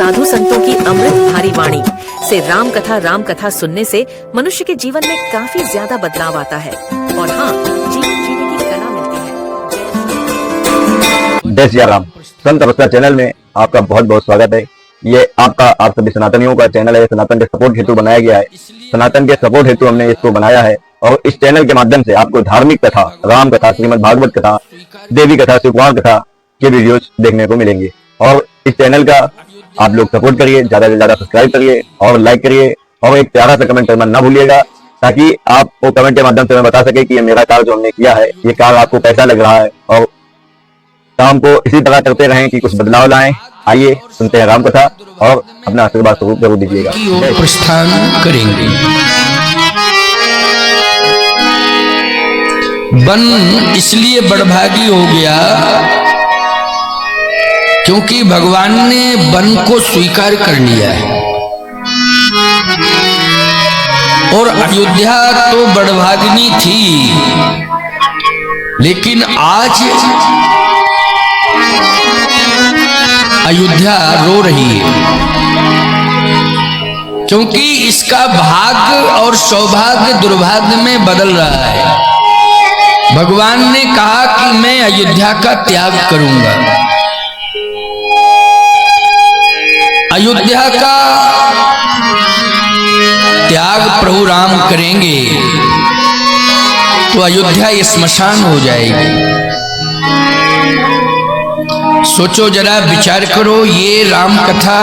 साधु संतों की अमृत भारी वाणी से राम कथा सुनने से मनुष्य के जीवन में काफी ज्यादा बदलाव आता है और हाँ, जीवन जीने की कला मिलती है। जय सिया राम। संत अवस्था चैनल में आपका बहुत बहुत स्वागत है। ये आप सभी सनातनियों का चैनल है। सनातन के सपोर्ट हेतु बनाया गया है। सनातन के सपोर्ट हेतु हमने इसको बनाया है और इस चैनल के माध्यम से आपको धार्मिक कथा, राम कथा, श्रीमद् भागवत कथा, देवी कथा, शिवकुमार कथा के वीडियोस देखने को मिलेंगे। और इस चैनल का आप लोग सपोर्ट करिए, ज्यादा से ज्यादा सब्सक्राइब करिए और लाइक करिए और एक प्यारा सा कमेंट करना ना भूलिएगा, ताकि आप वो कमेंट के माध्यम से मैं बता सके कि ये मेरा कार्य जो हमने किया है, ये कार्य आपको कैसा लग रहा है और काम को इसी तरह करते रहें कि कुछ बदलाव लाएं। आइए सुनते हैं राम कथा और अपना आशीर्वाद स्वरूप जरूर दीजिएगा। प्रस्थान करेंगे। वन इसलिए बड़भागी हो गया क्योंकि भगवान ने वन को स्वीकार कर लिया है और अयोध्या तो बड़भागिनी थी, लेकिन आज अयोध्या रो रही है क्योंकि इसका भाग्य और सौभाग्य दुर्भाग्य में बदल रहा है। भगवान ने कहा कि मैं अयोध्या का त्याग करूंगा। अयोध्या का त्याग प्रभु राम करेंगे तो अयोध्या स्मशान हो जाएगी। सोचो जरा, विचार करो, ये राम कथा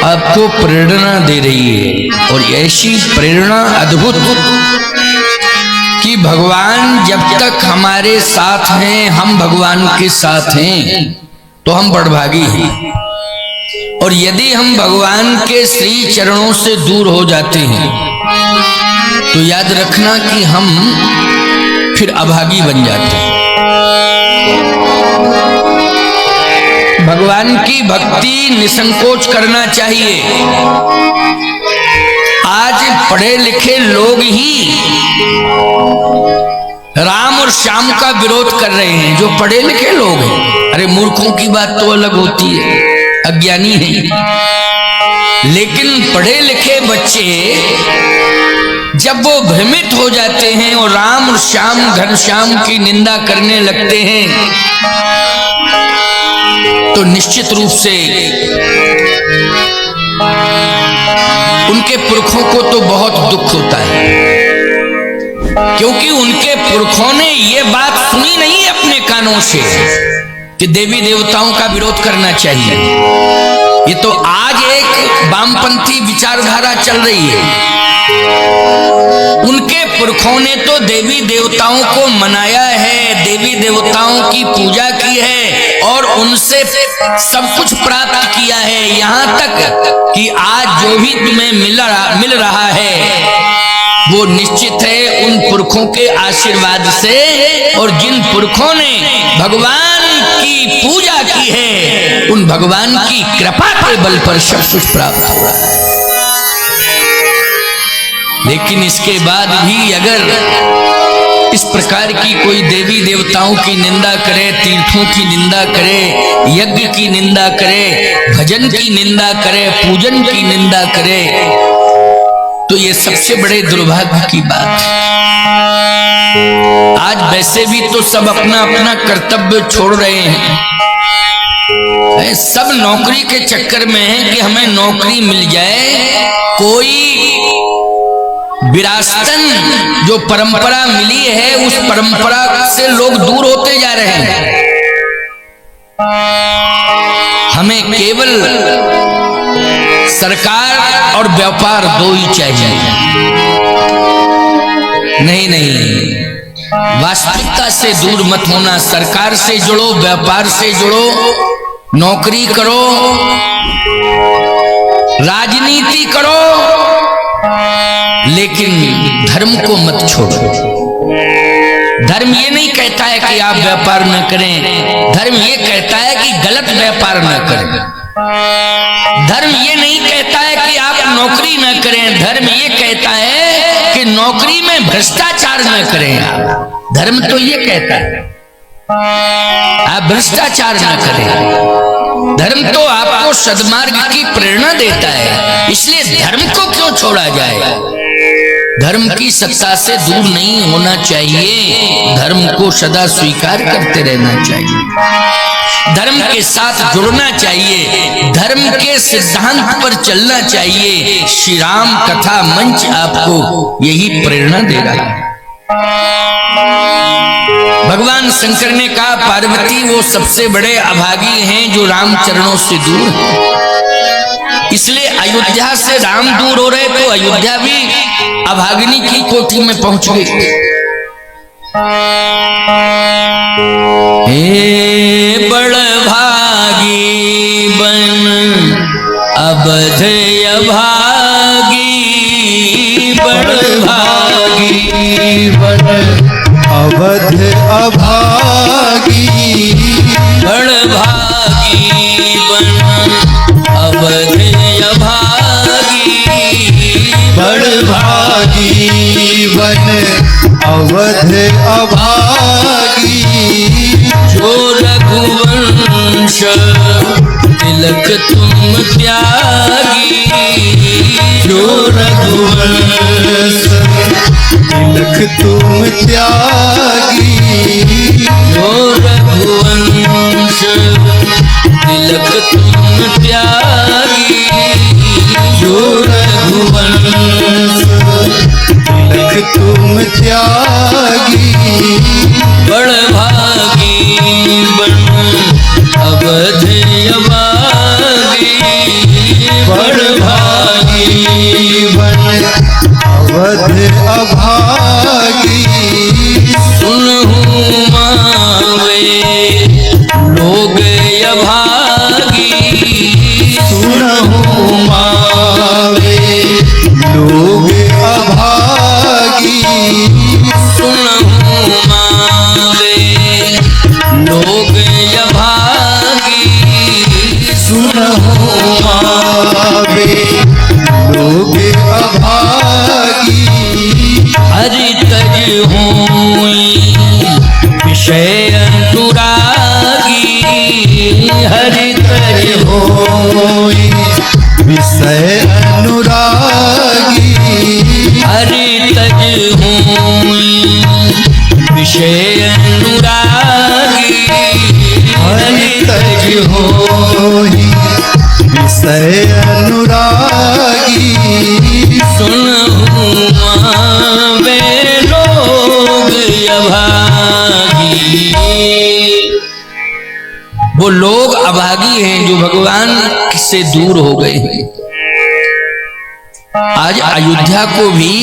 आपको प्रेरणा दे रही है और ऐसी प्रेरणा अद्भुत कि भगवान जब तक हमारे साथ हैं, हम भगवान के साथ हैं तो हम बड़भागी हैं, और यदि हम भगवान के श्री चरणों से दूर हो जाते हैं तो याद रखना कि हम फिर अभागी बन जाते हैं। भगवान की भक्ति निसंकोच करना चाहिए। आज पढ़े लिखे लोग ही राम और श्याम का विरोध कर रहे हैं, जो पढ़े लिखे लोग हैं। अरे मूर्खों की बात तो अलग होती है, अज्ञानी है, लेकिन पढ़े लिखे बच्चे जब वो भ्रमित हो जाते हैं और राम और श्याम घनश्याम की निंदा करने लगते हैं तो निश्चित रूप से उनके पुरखों को तो बहुत दुख होता है, क्योंकि उनके पुरखों ने ये बात सुनी नहीं अपने कानों से कि देवी देवताओं का विरोध करना चाहिए। ये तो आज एक वामपंथी विचारधारा चल रही है। उनके पुरखों ने तो देवी देवताओं को मनाया है, देवी देवताओं की पूजा की है और उनसे सब कुछ प्राप्त किया है, यहाँ तक कि आज जो भी तुम्हें मिल रहा है वो निश्चित है उन पुरखों के आशीर्वाद से, और जिन पुरखों ने भगवान की पूजा की है उन भगवान की कृपा के बल पर सब कुछ प्राप्त हो रहा है। लेकिन इसके बाद भी अगर इस प्रकार की कोई देवी देवताओं की निंदा करे, तीर्थों की निंदा करे, यज्ञ की निंदा करे, भजन की निंदा करे, पूजन की निंदा करे, तो ये सबसे बड़े दुर्भाग्य की बात है। आज वैसे भी तो सब अपना अपना कर्तव्य छोड़ रहे हैं। सब नौकरी के चक्कर में है कि हमें नौकरी मिल जाए। कोई विरासतन जो परंपरा मिली है उस परंपरा से लोग दूर होते जा रहे हैं। हमें केवल सरकार और व्यापार दो ही चाहिए। नहीं, वास्तविकता से दूर मत होना। सरकार से जुड़ो, व्यापार से जुड़ो, नौकरी करो, राजनीति करो, लेकिन धर्म को मत छोड़ो। धर्म ये नहीं कहता है कि आप व्यापार न करें, धर्म ये कहता है कि गलत व्यापार न करें। धर्म ये नहीं कहता है कि आप नौकरी न करें, धर्म ये कहता है कि नौकरी में भ्रष्टाचार न करें। धर्म तो ये कहता है आप भ्रष्टाचार न करें। धर्म तो आपको सद्मार्ग की प्रेरणा देता है, इसलिए धर्म को क्यों छोड़ा जाए। धर्म की सत्ता से दूर नहीं होना चाहिए, धर्म को सदा स्वीकार करते रहना चाहिए, धर्म के साथ जुड़ना चाहिए, धर्म के सिद्धांत पर चलना चाहिए। श्री राम कथा मंच आपको यही प्रेरणा दे रहा है। भगवान शंकर ने कहा पार्वती वो सबसे बड़े अभागी हैं जो राम चरणों से दूर हैं, इसलिए अयोध्या से राम दूर हो रहे तो अयोध्या भी अभागिनी की कोटि में पहुंच गई। हे बड़भागी बन अबध अभागी, बड़भागी बन अवध अभागी, बड़भागी बन अवध अभागी, बड़भागी बन अवध अभागी। जो रघुवंश तिलक तुम त्यागी, जो रघुवंश तिलक तुम त्यागी, जो रघुवंश तिलक तुम त्यागी, जो रघुवंश तिलक तुम त्यागी। बड़भागी बन अवध अभागी, बड़भागी बन अवध अभागी। सुनहु मावे लोग अभागी, सुनहु मावे लोग अभागी, सुनहु मावे लोग अभागी, सुनहु मावे लोग अभागी। हरि तज होई विषय अनुरागी, हरि तज होई विषय अनुरागी, हरि तज होई विषय अनुरागी, हरि तज होई विषय अनुरागी। सुनहु मावे लोग अभागी। वो लोग अभागी हैं जो भगवान से दूर हो गए हैं। आज अयोध्या को भी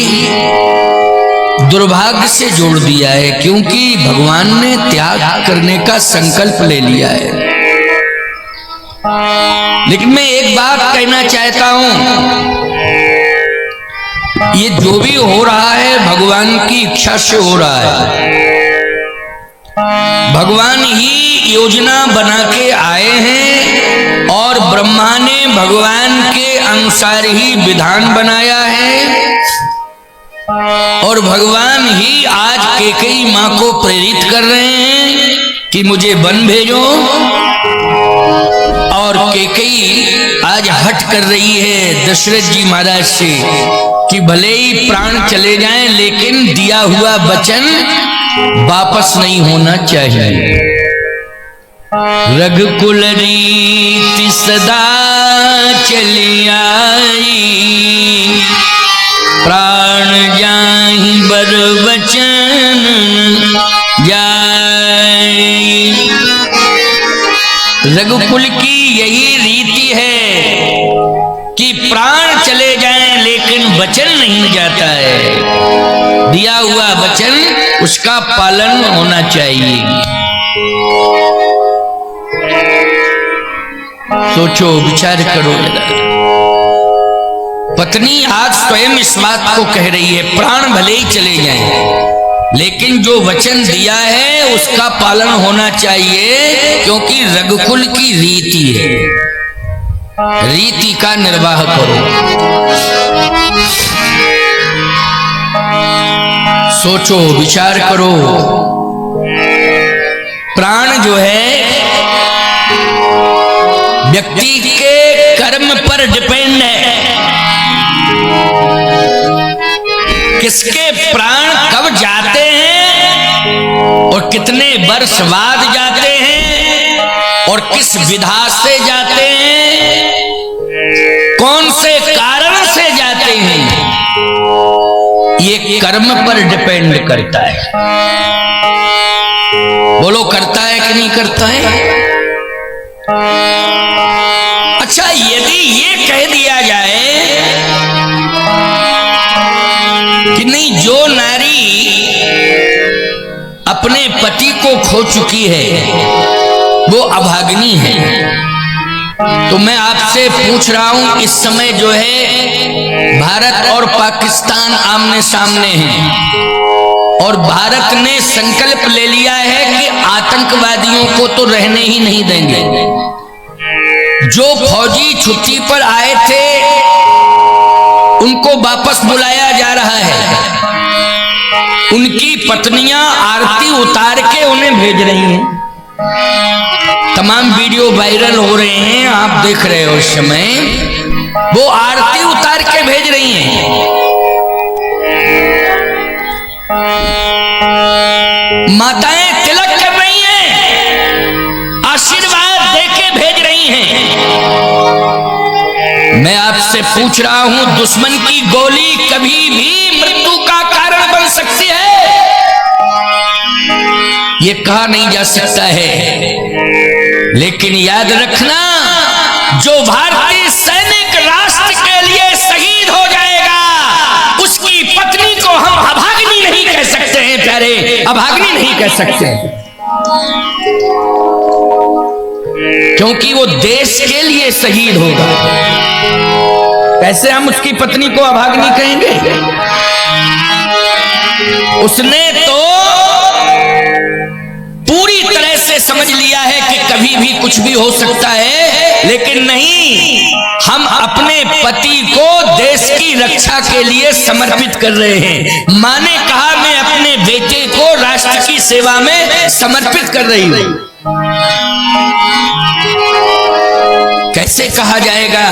दुर्भाग्य से जोड़ दिया है, क्योंकि भगवान ने त्याग करने का संकल्प ले लिया है। लेकिन मैं एक बात कहना चाहता हूं, ये जो भी हो रहा है भगवान की इच्छा से हो रहा है। भगवान ही योजना बना के आए हैं और ब्रह्मा ने भगवान के अनुसार ही विधान बनाया है, और भगवान ही आज कैकेयी मां को प्रेरित कर रहे हैं कि मुझे वन भेजो। और कैकेयी आज हट कर रही है दशरथ जी महाराज से कि भले ही प्राण चले जाएं लेकिन दिया हुआ वचन वापस नहीं होना चाहिए। रघुकुल रीति सदा चली आई, प्राण जाहि बर वचन जाई। रघुकुल की यही रीति है कि प्राण चले जाएं लेकिन वचन नहीं जाता है। दिया हुआ वचन उसका पालन होना चाहिए। सोचो, विचार करो जरा। पत्नी आज स्वयं इस बात को कह रही है, प्राण भले ही चले जाएं लेकिन जो वचन दिया है उसका पालन होना चाहिए, क्योंकि रघुकुल की रीति है। रीति का निर्वाह करो। सोचो, विचार करो। प्राण जो है व्यक्ति के कर्म पर डिपेंड है, किसके प्राण कब जाते हैं और कितने वर्ष बाद जाते हैं और किस विधा से जाते हैं, कौन से कारण से जाते हैं, ये कर्म पर डिपेंड करता है। बोलो करता है कि नहीं करता है? अच्छा, यदि ये कह दिया जाए कि नहीं, जो नारी अपने पति को खो चुकी है वो अभागिनी है, तो मैं आपसे पूछ रहा हूं, इस समय जो है भारत और पाकिस्तान आमने सामने हैं और भारत ने संकल्प ले लिया है कि आतंकवादियों को तो रहने ही नहीं देंगे। जो फौजी छुट्टी पर आए थे उनको वापस बुलाया जा रहा है, उनकी पत्नियां आरती उतार के उन्हें भेज रही हैं। तमाम वीडियो वायरल हो रहे हैं, आप देख रहे हो इस समय, वो आरती उतार के भेज रही हैं। माताएं तिलक कर रही हैं, आशीर्वाद देके भेज रही हैं। मैं आपसे पूछ रहा हूं, दुश्मन की गोली कभी भी मृत्यु का कारण बन सकती है, ये कहा नहीं जा सकता है। लेकिन याद रखना, जो भारतीय सैनिक राष्ट्र के लिए शहीद हो जाएगा उसकी पत्नी को हम अभागिनी नहीं कह सकते हैं प्यारे, अभागिनी नहीं कह सकते, क्योंकि वो देश के लिए शहीद होगा। कैसे हम उसकी पत्नी को अभागिनी कहेंगे? उसने तो पूरी तरह से समझ लिया है कि कभी भी कुछ भी हो सकता है, लेकिन नहीं, हम अपने पति को देश की रक्षा के लिए समर्पित कर रहे हैं। मां ने कहा, मैं अपने बेटे को राष्ट्र की सेवा में समर्पित कर रही हूं। कैसे कहा जाएगा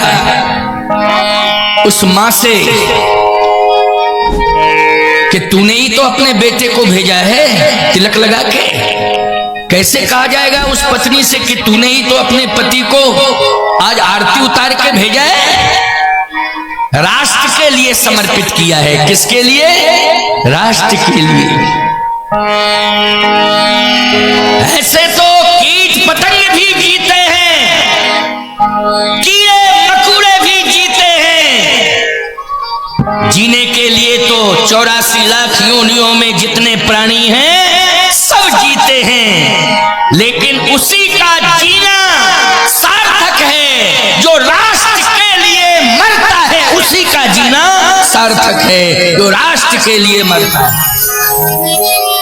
उस मां से कि तूने ही तो अपने बेटे को भेजा है तिलक लगा के? कैसे कहा जाएगा उस पत्नी से कि तूने ही तो अपने पति को आज आरती उतार के भेजा है? राष्ट्र के लिए समर्पित किया है। किसके लिए? राष्ट्र के लिए। ऐसे तो कीट पतंग भी जीते हैं, कीड़े मकोड़े भी जीते हैं। जीने के लिए तो 84 लाख योनियों में जितने प्राणी हैं सब जीते हैं, लेकिन उसी का जीना सार्थक है जो राष्ट्र के लिए मरता है। उसी का जीना सार्थक है जो राष्ट्र के लिए मरता है।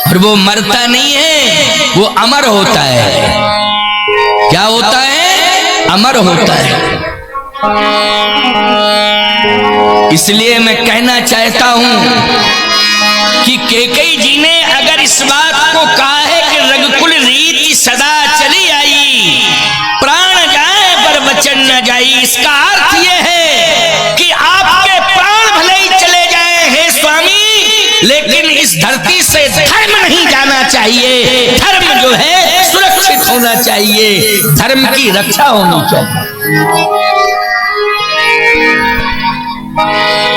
और वो मरता नहीं है, वो अमर होता है। क्या होता है? अमर होता है। इसलिए मैं कहना चाहता हूं कि कैकेयी जी ने अगर इस बात को कहा है कि रघुकुल रीति सदा चली आई, प्राण जाए पर वचन न जाई, इसका अर्थ यह है कि आपके प्राण भले ही चले जाए हे स्वामी, लेकिन इस धरती से धर्म नहीं जाना चाहिए। धर्म जो है सुरक्षित होना चाहिए, धर्म की रक्षा होनी चाहिए।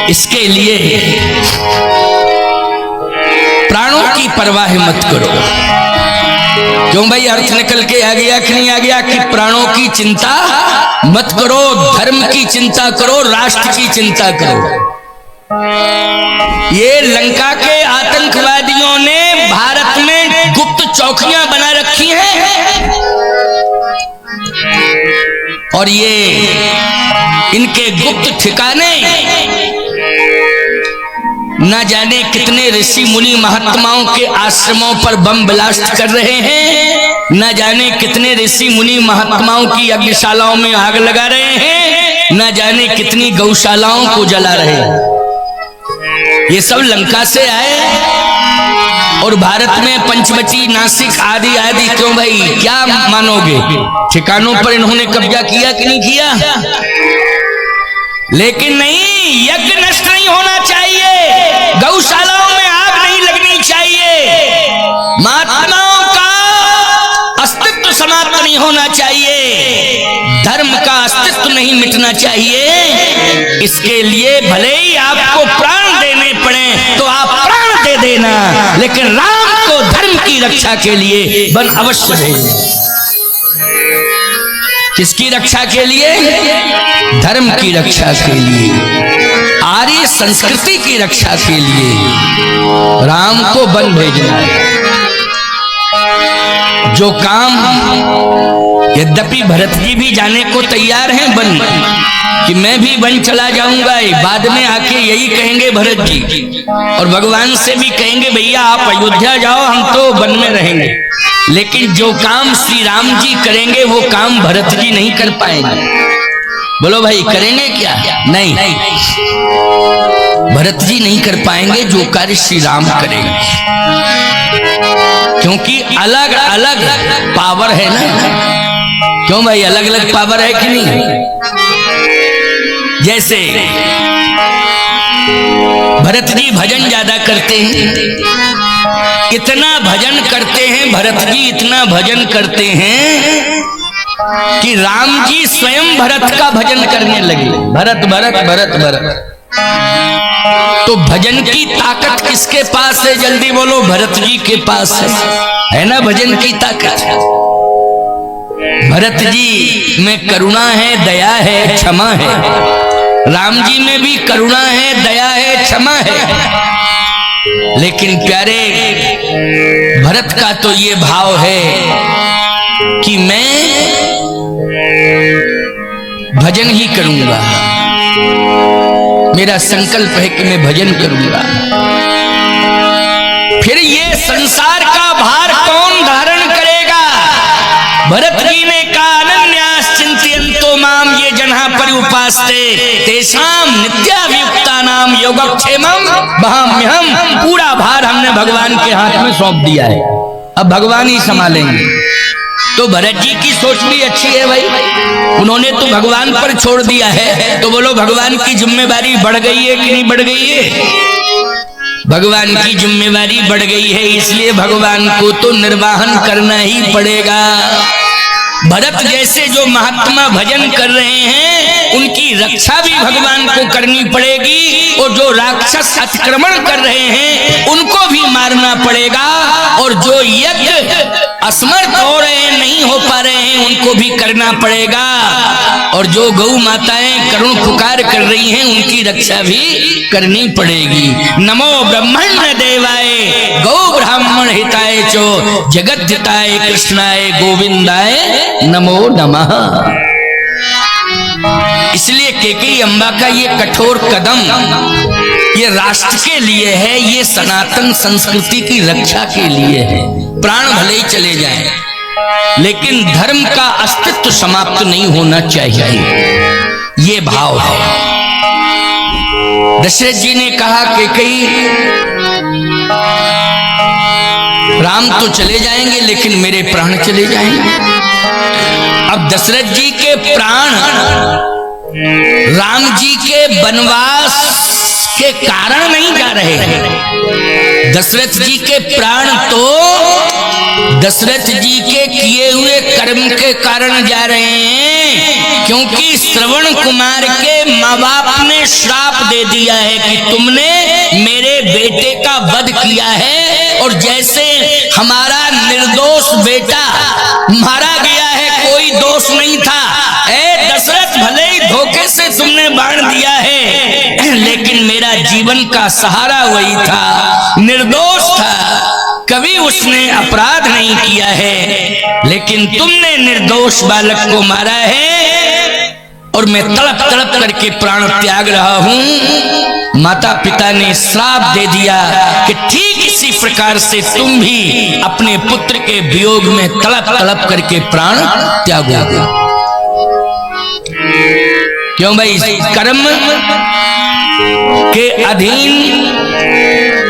इसके लिए प्राणों की परवाह मत करो। क्यों भाई, अर्थ निकल के आ गया कि नहीं आ गया कि प्राणों की चिंता मत करो, धर्म की चिंता करो, राष्ट्र की चिंता करो। ये लंका के आतंकवादियों ने भारत में गुप्त चौकियां बना रखी हैं और ये इनके गुप्त ठिकाने न जाने कितने ऋषि मुनि महात्माओं के आश्रमों पर बम ब्लास्ट कर रहे हैं, न जाने कितने ऋषि मुनि महात्माओं की यज्ञशालाओं में आग लगा रहे हैं, न जाने कितनी गौशालाओं को जला रहे हैं। ये सब लंका से आए। और भारत में पंचवटी, नासिक आदि आदि। क्यों भाई, क्या मानोगे, ठिकानों पर इन्होंने कब्जा किया कि नहीं किया? लेकिन नहीं, यज्ञ नष्ट नहीं होना चाहिए, गौशालाओं में आग नहीं लगनी चाहिए, महात्माओं का अस्तित्व समाप्त नहीं होना चाहिए, धर्म का अस्तित्व नहीं मिटना चाहिए। इसके लिए भले ही आपको प्राण देने पड़े तो आप प्राण दे देना, लेकिन राम को धर्म की रक्षा के लिए वन अवश्य भेजना। किसकी रक्षा के लिए? धर्म की रक्षा के लिए, आर्य संस्कृति की रक्षा के लिए राम को वन भेजना है। जो काम, यद्यपि भरत जी भी जाने को तैयार हैं वन, कि मैं भी वन चला जाऊंगा, बाद में आके यही कहेंगे भरत जी, और भगवान से भी कहेंगे भैया आप अयोध्या जाओ, हम तो वन में रहेंगे। लेकिन जो काम श्री राम जी करेंगे वो काम भरत जी नहीं कर पाएंगे। बोलो भाई, करेंगे क्या? नहीं, भरत जी नहीं कर पाएंगे जो कार्य श्री राम करेंगे, क्योंकि अलग अलग पावर है ना। क्यों भाई, अलग अलग पावर है कि नहीं? जैसे भरत जी भजन ज्यादा करते हैं, इतना भजन करते हैं भरत जी, इतना भजन करते हैं कि राम जी स्वयं भरत का भजन करने लगे। भरत भरत भरत भरत। तो भजन की ताकत किसके पास है? जल्दी बोलो, भरत जी के पास है ना भजन की ताकत। भरत जी में करुणा है, दया है, क्षमा है। राम जी में भी करुणा है, दया है, क्षमा है। लेकिन प्यारे भरत का तो ये भाव है कि मैं भजन ही करूंगा, मेरा संकल्प है कि मैं भजन करूंगा। फिर ये संसार का भार कौन धारण करेगा? भरत जी ने कहा अनन्यास चिंतयन्तो माम ये जन्हा परिउपास्ते तेषां नित्याभियुक्तानां योगक्षेमं वहाम्यहम्। पूरा भार हमने भगवान के हाथ में सौंप दिया है, अब भगवान ही संभालेंगे। तो भरत जी की सोच भी अच्छी है भाई, उन्होंने तो भगवान पर छोड़ दिया है। तो बोलो, भगवान की जिम्मेवारी बढ़ गई है कि नहीं बढ़ गई है? भगवान की जिम्मेवारी बढ़ गई है, इसलिए भगवान को तो निर्वाहन करना ही पड़ेगा। भरत जैसे जो महात्मा भजन कर रहे हैं उनकी रक्षा भी भगवान को करनी पड़ेगी, और जो राक्षस अतिक्रमण कर रहे हैं उनको भी मारना पड़ेगा, और जो यज्ञ असमर्थ हो रहे हैं, नहीं हो पा रहे हैं, उनको भी करना पड़ेगा, और जो गौ माताएं करुण पुकार कर रही हैं उनकी रक्षा भी करनी पड़ेगी। नमो ब्रह्मण्य देवाय गौ ब्राह्मण हिताय चो जगत हिताय कृष्णाय गोविंदाय नमो नमः। इसलिए केकई अम्बा का ये कठोर कदम ये राष्ट्र के लिए है, ये सनातन संस्कृति की रक्षा के लिए है। प्राण भले ही चले जाएं, लेकिन धर्म का अस्तित्व समाप्त नहीं होना चाहिए, ये भाव है। दशरथ जी ने कहा केकई राम तो चले जाएंगे लेकिन मेरे प्राण चले जाएंगे। अब दशरथ जी के प्राण राम जी के वनवास के कारण नहीं जा रहे हैं, दशरथ जी के प्राण तो दशरथ जी के किए हुए कर्म के कारण जा रहे हैं, क्योंकि श्रवण कुमार के माँ बाप ने श्राप दे दिया है कि तुमने मेरे बेटे का वध किया है, और जैसे हमारा निर्दोष बेटा मारा गया है, कोई दोष नहीं था। ए दशरथ, भले ही धोखे से तुमने बाण दिया है, लेकिन मेरा जीवन का सहारा वही था, निर्दोष था, कभी उसने अपराध नहीं किया है, लेकिन तुमने निर्दोष बालक को मारा है, और मैं तड़प तड़प करके प्राण त्याग रहा हूं। माता पिता ने श्राप दे दिया कि ठीक इसी प्रकार से तुम भी अपने पुत्र के वियोग में तड़प तड़प करके प्राण त्यागोगे। क्यों भाई? कर्म के अधीन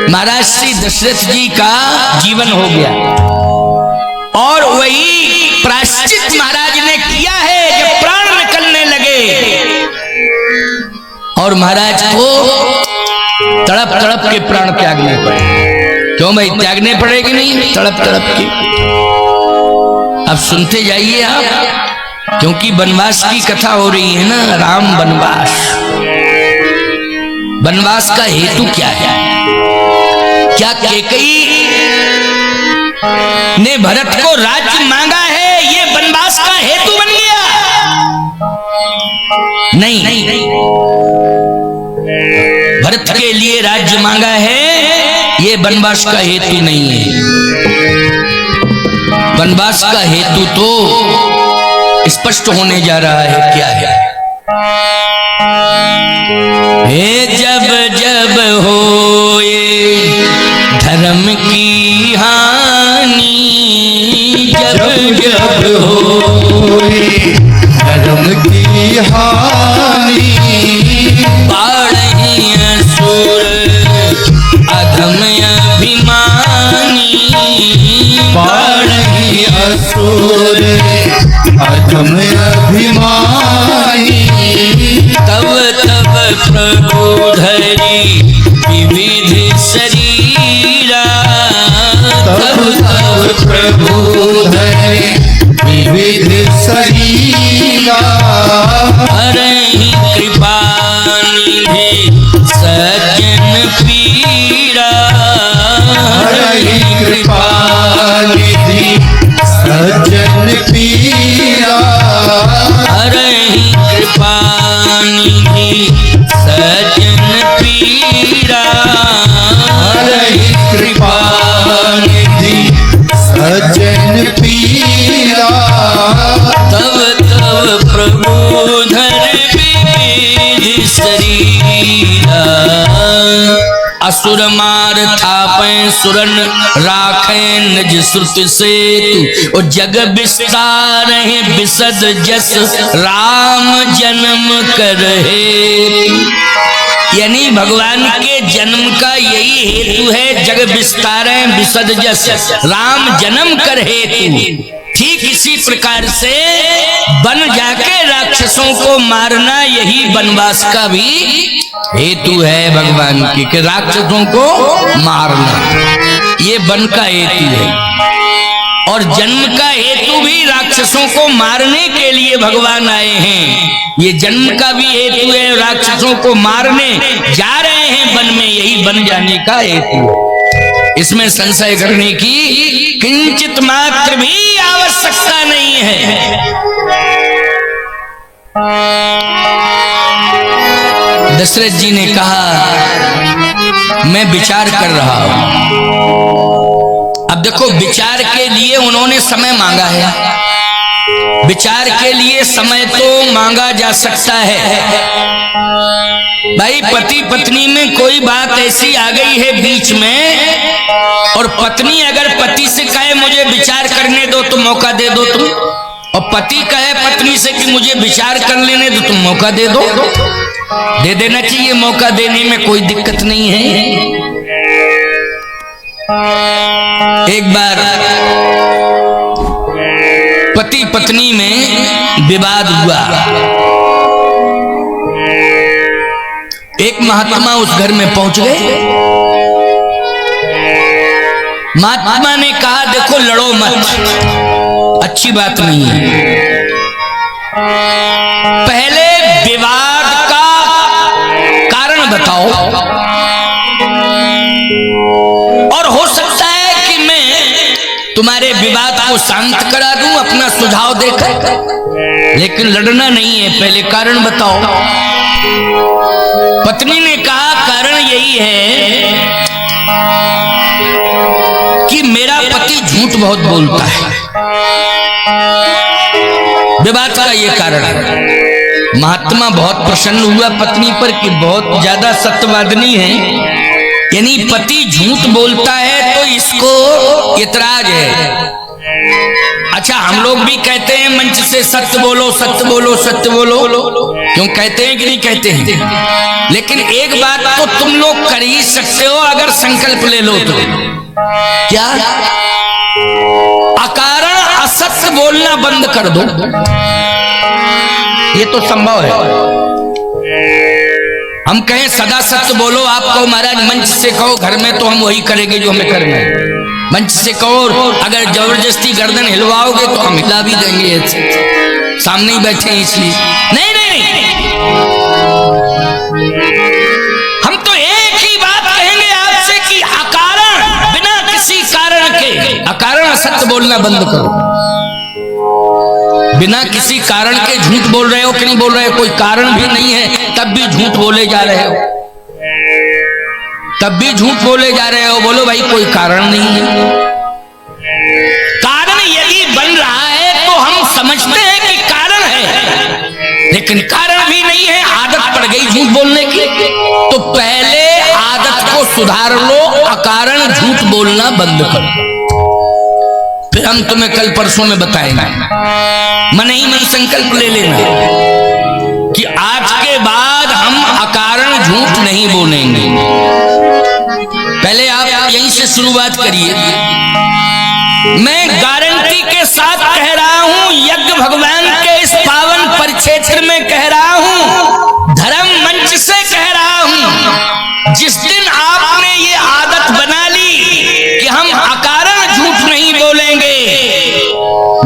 महाराज श्री दशरथ जी का जीवन हो गया और वही प्रायश्चित महाराज ने किया है जब प्राण निकलने लगे और महाराज को तड़प तड़प के प्राण त्यागने पड़े। क्यों भाई त्यागने पड़ेगी नहीं, तड़प तड़प के। अब सुनते जाइए आप, क्योंकि वनवास की कथा हो रही है ना। राम वनवास, वनवास का हेतु क्या है? क्या कैकेयी ने भरत को राज्य मांगा है, ये वनवास का हेतु बन गया? नहीं, भरत के लिए राज्य मांगा है, ये वनवास का हेतु नहीं है। वनवास का हेतु तो स्पष्ट होने जा रहा है, क्या है? जब जब होए धर्म की हानि, जब जब होए धर्म की हानि, बाढ़ी असुर अधम अभिमानी, बाढ़ी असुर अधम अभिमानी, तब तब प्रभु धरी विविध शरीरा, तब तब प्रभु धरे विविध शरीरा, हरहि कृपा निधि सज्जन पीरा, हरहि कृपा निधि सज्जन पीरा, हरहि कृपा निधि सज्जन पीरा, हरहि कृपा निधि सज्जन पीरा, तब तब प्रभु धर विविध शरीरा, असुर मार थापे सुरन राखे निज श्रुति से, और जग विस्तार है विशद जस राम जन्म करहे। यानी भगवान के जन्म का यही हेतु है, जग विस्तार है विशद जस राम जन्म कर हेतु। ठीक इसी प्रकार से बन जाके राक्षसों को मारना यही वनवास का भी हेतु है भगवान की, कि राक्षसों को मारना ये वन का हेतु है। और जन्म का हेतु भी राक्षसों को मारने के लिए भगवान आए हैं, ये जन्म का भी हेतु है, राक्षसों को मारने जा रहे हैं वन में, यही बन जाने का हेतु है। इसमें संशय करने की किंचित मात्र भी आवश्यकता नहीं है। दशरथ जी ने कहा मैं विचार कर रहा हूं। अब देखो, विचार के लिए उन्होंने समय मांगा है, विचार के लिए समय तो मांगा जा सकता है। भाई पति पत्नी में कोई बात ऐसी आ गई है बीच में, और पत्नी अगर पति से कहे मुझे विचार करने दो तो मौका दे दो तुम, और पति कहे पत्नी से कि मुझे विचार कर लेने दो, तुम मौका दे दो, दे देना चाहिए। मौका देने में कोई दिक्कत नहीं है। एक बार पति पत्नी में विवाद हुआ, एक महात्मा उस घर में पहुंच गए। महात्मा ने कहा देखो लड़ो मत, अच्छी बात नहीं है, पहले विवाद का कारण बताओ, और हो सकता है कि मैं तुम्हारे विवाद को शांत करा दूं अपना सुझाव देकर, लेकिन लड़ना नहीं है, पहले कारण बताओ। पत्नी ने कहा कारण यही है कि मेरा पति झूठ बहुत बोलता है, विवाद का ये कारण है। महात्मा बहुत प्रसन्न हुआ पत्नी पर कि बहुत ज्यादा सत्यवादिनी है, यानी पति झूठ बोलता है तो इसको इतराज है, अच्छा, हम लोग भी कहते हैं मंच से सत्य बोलो, सत्य बोलो, सत्य बोलो, क्यों कहते हैं कि नहीं कहते हैं? लेकिन एक बात तो तुम लोग कर ही सकते हो अगर संकल्प ले लो तो। क्या? अकारण असत्य बोलना बंद कर दो। ये तो संभव है। हम कहें सदा सत्य बोलो, आप कहो महाराज मंच से कहो, घर में तो हम वही करेंगे जो हमें करना है। मंच से कहो, अगर जबरदस्ती गर्दन हिलवाओगे तो हम हिला भी देंगे, सामने ही बैठे हैं इसलिए। नहीं नहीं नहीं, हम तो एक ही बात कहेंगे आपसे कि अकारण, बिना किसी कारण के अकारण असत्य बोलना बंद करो। बिना किसी कारण के झूठ बोल रहे हो कि नहीं बोल रहे हो? कोई कारण भी नहीं है तब भी झूठ बोले जा रहे हो, तब भी झूठ बोले जा रहे हो। बोलो भाई, कोई कारण नहीं है। कारण यदि बन रहा है तो हम समझते हैं कि कारण है, लेकिन कारण भी नहीं है, आदत पड़ गई झूठ बोलने की। तो पहले आदत को सुधार लो, अकारण झूठ बोलना बंद करो, फिर हम तुम्हें कल परसों में बताएंगे। मन ही मन संकल्प ले लेना कि आज के बाद हम अकारण झूठ नहीं बोलेंगे। पहले आप यहीं से शुरुआत करिए। मैं गारंटी के साथ कह रहा हूं, यज्ञ भगवान के इस पावन परिक्षेत्र में कह रहा हूं, धर्म मंच से कह रहा हूं, जिस दिन आपने ये आदत बना ली कि हम अकारण झूठ नहीं बोलेंगे,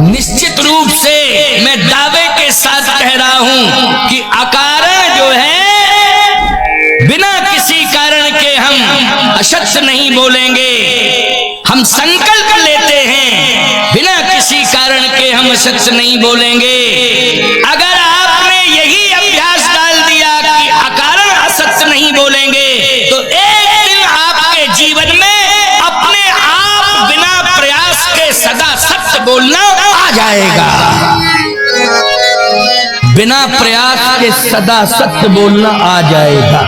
निश्चित रूप से मैं दावे के साथ कह रहा हूं कि अकारण जो है, बिना किसी कारण के हम असत्य नहीं बोलेंगे। हम संकल्प लेते हैं, बिना किसी कारण के हम असत्य नहीं बोलेंगे। अगर आपने यही अभ्यास डाल दिया कि अकारण असत्य नहीं बोलेंगे, तो एक दिन आपके जीवन में अपने आप बिना प्रयास के सदा सत्य बोलना आ जाएगा। बिना प्रयास के सदा सत्य बोलना आ जाएगा।